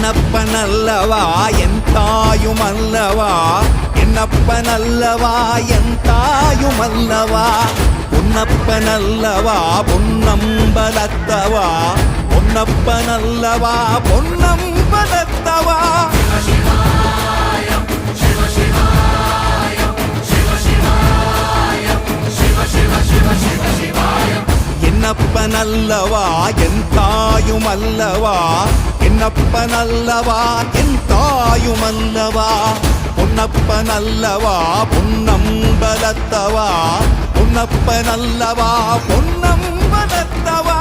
என்னப்பனல்லவா என் தாயுமல்லவா, என்னப்பனல்லவா என் தாயுமல்லவா, பொன்னப்பனல்லவா பொன்னம்பலத்தவா, பொன்னப்பனல்லவா பொன்னம்பலத்தவா. என்னப்பனல்லவா என் தாயுமல்லவா, என்னப்பனல்லவா என் தாயுமல்லவா, பொன்னப்பனல்லவா பொன்னம்பலத்தவா, பொன்னப்பனல்லவா பொன்னம்பலத்தவா.